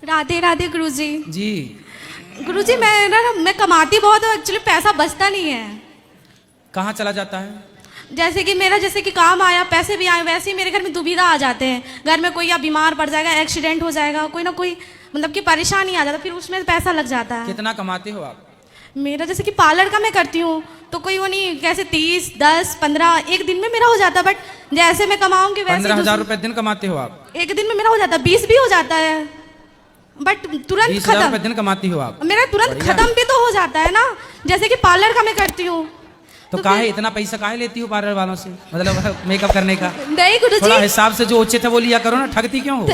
राधे राधे गुरुजी। जी। गुरुजी मैं कमाती बहुत हूँ, एक्चुअली पैसा बचता नहीं है। कहाँ चला जाता है? जैसे कि काम आया, पैसे भी आए, वैसे ही मेरे घर में दुविधा आ जाते हैं। घर में कोई या बीमार पड़ जाएगा, एक्सीडेंट हो जाएगा, कोई ना कोई मतलब कि परेशानी आ जाता है, फिर उसमें पैसा लग जाता है। कितना कमाते हो आप? मेरा जैसे कि पार्लर का मैं करती हूँ तो कोई वो नहीं, कैसे 30, 10, 15 एक दिन में मेरा हो जाता है। बट जैसे मैं कमाऊंगी वैसे 15,000 रुपए दिन कमाते हो आप? एक दिन में मेरा हो जाता है, 20 भी हो जाता है, बट तुरंत 20,000 रुपए खत्म। दिन कमाती हो आप? मेरा तुरंत खत्म भी तो हो जाता है ना। जैसे कि पार्लर का मैं करती हूँ तो काहे इतना पैसा काहे लेती हो पार्लर वालों से, मतलब मेकअप करने का? नहीं गुरुजी, थोड़ा हिसाब से जो उचित है वो लिया करो ना, ठगती क्यों हो?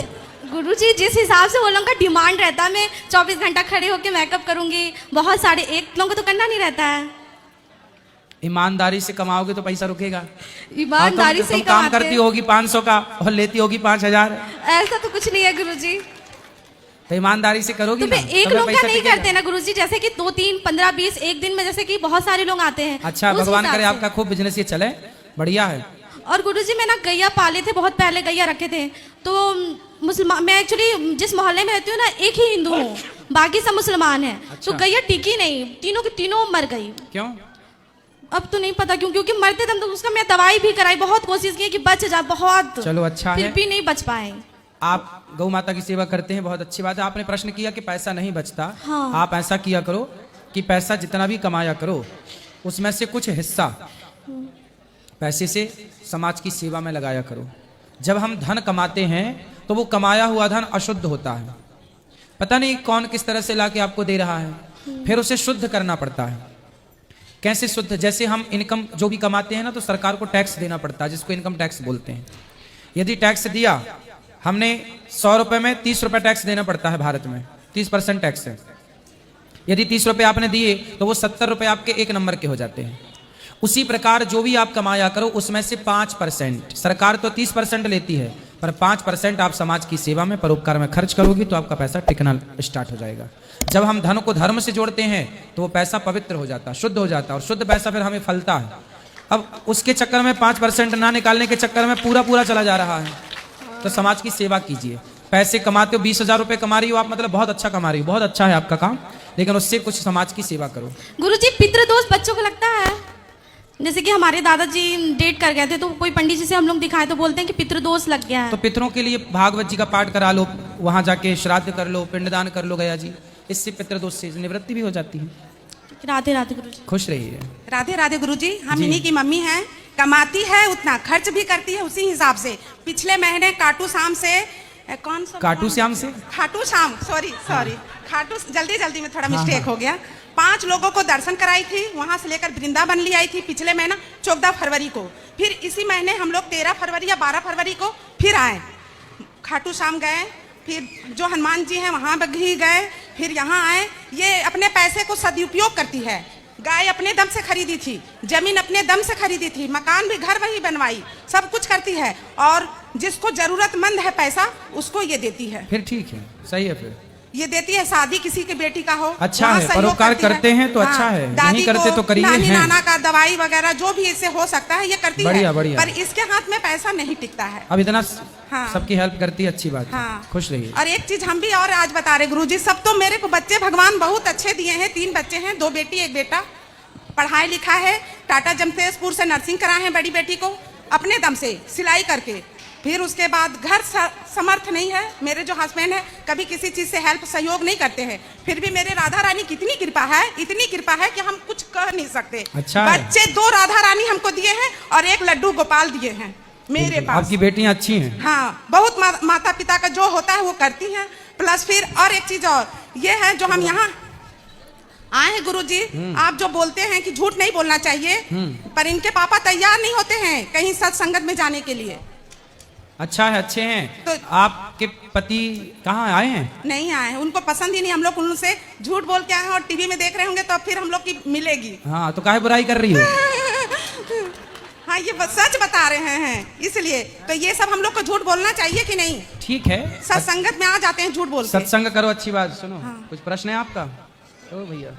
गुरुजी जिस हिसाब से वो लोगों का डिमांड रहता है, मैं 24 घंटा खड़े होकर मेकअप करूंगी, बहुत सारे एक लोगों को तो करना नहीं रहता है। ईमानदारी से कमाओगे तो पैसा रुकेगा? ईमानदारी से तुम काम करती होगी 500 का और लेती होगी 5,000। ऐसा तो कुछ नहीं है गुरुजी। तो ईमानदारी से करोगी तो ना, एक लोग का नहीं करते ना गुरुजी, जैसे कि 2, 3, 15, 20 एक दिन में जैसे कि बहुत सारे लोग आते हैं। अच्छा, भगवान करे आपका खूब बिजनेस ये चले, बढ़िया है। और गुरुजी मैं ना गैया पाले थे, बहुत पहले गैया रखे थे। तो मुसलमान, मैं एक्चुअली जिस मोहल्ले में रहती हूँ ना, एक ही हिंदू हूँ, बाकी सब मुसलमान हैं। अच्छा। तो गैया टिकी नहीं, तीनों की तीनों मर गई। क्यों? अब तो नहीं पता क्यों, क्योंकि मरते दम तो उसका मैं दवाई भी कराई, बहुत कोशिश की कि बच जा, बहुत, चलो अच्छा फिर है भी नहीं बच पाए। आप गौ माता की सेवा करते हैं, बहुत अच्छी बात है। आपने प्रश्न किया कि पैसा नहीं बचता। हाँ। आप ऐसा किया करो कि पैसा जितना भी कमाया करो उसमें से कुछ हिस्सा पैसे से समाज की सेवा में लगाया करो। जब हम धन कमाते हैं तो वो कमाया हुआ धन अशुद्ध होता है, पता नहीं कौन किस तरह से लाके आपको दे रहा है, फिर उसे शुद्ध करना पड़ता है। कैसे शुद्ध? जैसे हम इनकम जो भी कमाते हैं ना, तो सरकार को टैक्स देना पड़ता है, जिसको इनकम टैक्स बोलते हैं। यदि टैक्स दिया हमने 100 रुपए में 30 रुपए टैक्स देना पड़ता है, भारत में 30% टैक्स है। यदि 30 रुपए आपने दिए तो वो 70 रुपए आपके एक नंबर के हो जाते हैं। उसी प्रकार जो भी आप कमाया करो उसमें से 5%, सरकार तो 30% लेती है, पर 5% आप समाज की सेवा में, परोपकार में खर्च करोगी तो आपका पैसा टिकना स्टार्ट हो जाएगा। जब हम धन को धर्म से जोड़ते हैं तो वो पैसा पवित्र हो जाता है, शुद्ध हो जाता है, और शुद्ध पैसा फिर हमें फलता है। अब उसके चक्कर में 5% ना निकालने के चक्कर में पूरा चला जा रहा है। तो समाज की सेवा कीजिए। पैसे कमाते हो, 20,000 रुपए कमा रही हो आप, मतलब बहुत अच्छा कमा रही हो, बहुत अच्छा है आपका काम, लेकिन उससे कुछ समाज की सेवा करो। गुरुजी पितृदोष बच्चों को लगता है, जैसे कि हमारे दादाजी डेट कर गए थे, तो कोई पंडित जी से हम लोग दिखाए तो बोलते हैं कि पितृदोष लग गया है। तो पितरों के लिए भागवत जी का पाठ करा लो, वहां जाके श्राद्ध कर लो, पिंडदान कर लो गया जी, इससे पितृदोष से निवृत्ति भी हो जाती है। राधे राधे गुरुजी। खुश रहिए। राधे राधे गुरुजी। हम इन्हीं की मम्मी हैं, कमाती है उतना, खर्च भी करती है उसी हिसाब से। पिछले महीने खाटू श्याम से, कौन सा खाटू श्याम से, खाटू श्याम, सॉरी खाटू, जल्दी में थोड़ा मिस्टेक हो गया। 5 लोगों को दर्शन कराई थी, वहां से लेकर वृंदावन ले आई थी पिछले महीना 14 फरवरी को। फिर इसी महीने हम लोग 13 फरवरी या 12 फरवरी को फिर आए, खाटू श्याम गए, फिर जो हनुमान जी हैं वहां भी गए, फिर यहाँ आए। ये अपने पैसे को सदुपयोग करती है। गाय अपने दम से खरीदी थी, जमीन अपने दम से खरीदी थी, मकान भी घर वही बनवाई, सब कुछ करती है, और जिसको जरूरतमंद है पैसा उसको ये देती है। फिर ठीक है, सही है, फिर ये देती है। शादी किसी की बेटी का हो, अच्छा है, परोपकार करते हैं तो अच्छा है, नहीं करते तो करिए। नानी नाना का दवाई वगैरह जो भी इससे हो सकता है ये करती है, बढ़िया। पर इसके हाथ में पैसा नहीं टिकता है। अब इतना हाँ। सबकी हेल्प करती है, अच्छी बात है। खुश रहिए। और एक चीज हम भी और आज बता रहे गुरुजी, सब तो मेरे को बच्चे भगवान बहुत अच्छे दिए हैं। 3 बच्चे हैं, 2 बेटी 1 बेटा, पढ़ाई लिखा है, टाटा जमशेदपुर से नर्सिंग कराए हैं बड़ी बेटी को अपने दम से सिलाई करके। फिर उसके बाद घर समर्थ नहीं है, मेरे जो हस्बैंड है कभी किसी चीज से हेल्प सहयोग नहीं करते हैं, फिर भी मेरे राधा रानी की इतनी कृपा है, इतनी कृपा है कि हम कुछ कह नहीं सकते। अच्छा बच्चे 2 राधा रानी हमको दिए हैं और 1 लड्डू गोपाल दिए हैं मेरे पास। आपकी बेटियां अच्छी हैं। हाँ, बहुत माता पिता का जो होता है वो करती हैं। प्लस फिर और एक चीज और ये है, जो हम यहाँ आए हैं गुरुजी, आप जो बोलते हैं कि झूठ नहीं बोलना चाहिए, पर इनके पापा तैयार नहीं होते हैं कहीं सत्संगत में जाने के लिए। अच्छा है, अच्छे हैं। तो आपके पति कहाँ आए हैं? नहीं आए, उनको पसंद ही नहीं। हम लोग उनसे झूठ बोल के आए हैं और टीवी में देख रहे होंगे तो फिर हम लोग की मिलेगी। हाँ, तो काहे बुराई कर रही हो? हाँ, ये सच बता रहे हैं, इसलिए तो ये सब हम लोग को झूठ बोलना चाहिए कि नहीं? ठीक है, सत्संगत में आ जाते हैं झूठ बोल के। सत्संग करो, अच्छी बात। सुनो, हाँ। कुछ प्रश्न है आपका? ओ भैया,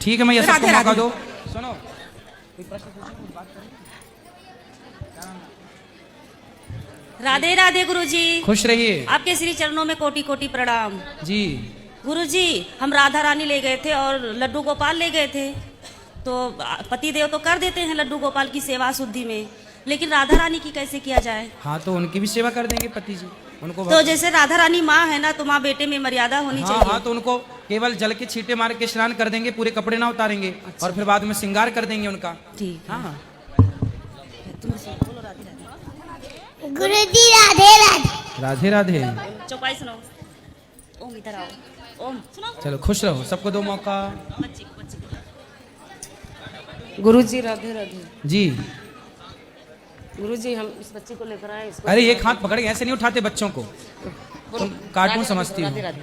ठीक है, मैं ये सबको मौका दो। सुनो, कोई प्रश्न पूछो, कुछ बात करें। राधे राधे गुरुजी। खुश रहिए आपके श्री चरणों में कोटि कोटि प्रणाम। जी। गुरुजी, हम राधा रानी ले गए थे और लड्डू गोपाल ले गए थे, तो पति देव तो कर देते हैं लड्डू गोपाल की सेवा शुद्धि में, लेकिन राधा रानी की कैसे किया जाए? हाँ तो उनकी भी सेवा कर देंगे पति जी, उनको तो जैसे राधा रानी माँ है ना, तो माँ बेटे में मर्यादा होनी हाँ चाहिए। हाँ, तो उनको केवल जल के छींटे मार के स्नान कर देंगे, पूरे कपड़े ना उतारेंगे। अच्छा। और फिर बाद में श्रृंगार कर देंगे उनका। ठीक। हाँ गुरुजी राधे राधे। राधे राधे। चौपाई सुनाओ। ओम इधर आओ। ओम सुनाओ। चलो खुश रहो, सबको दो मौका। बच्ची को गुरुजी राधे राधे। जी। गुरुजी, हम इस बच्ची को लेकर आए। इसको अरे एक हाथ पकड़ के ऐसे नहीं उठाते बच्चों को, तुम कार्टून समझती हो। राधे राधे।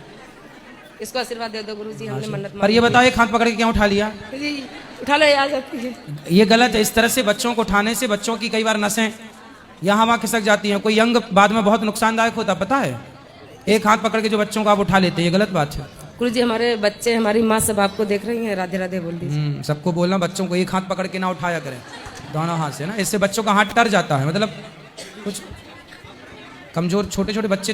इसको आशीर्वाद दे दो गुरुजी, हमने मन्नत पर ये बताओ, एक हाथ पकड़ के क्यों उठा लिया? जी उठा ले, आ जाती है। ये गलत है। इस तरह से बच्चों को उठाने से बच्चों की कई बार नसें यहाँ वहाँ खिसक जाती हैं, कोई अंग बाद में बहुत नुकसानदायक होता, पता है? एक हाथ पकड़ के जो बच्चों को आप उठा लेते हैं, ये गलत बात है। गुरुजी, हमारे बच्चे, हमारी माँ सब आपको देख रही हैं। राधे राधे बोल दीजिए। सबको बोलना बच्चों को एक हाथ पकड़ के ना उठाया करें, दोनों हाथ से ना, इससे बच्चों का हाथ टर जाता है। मतलब कुछ कमजोर छोटे छोटे बच्चे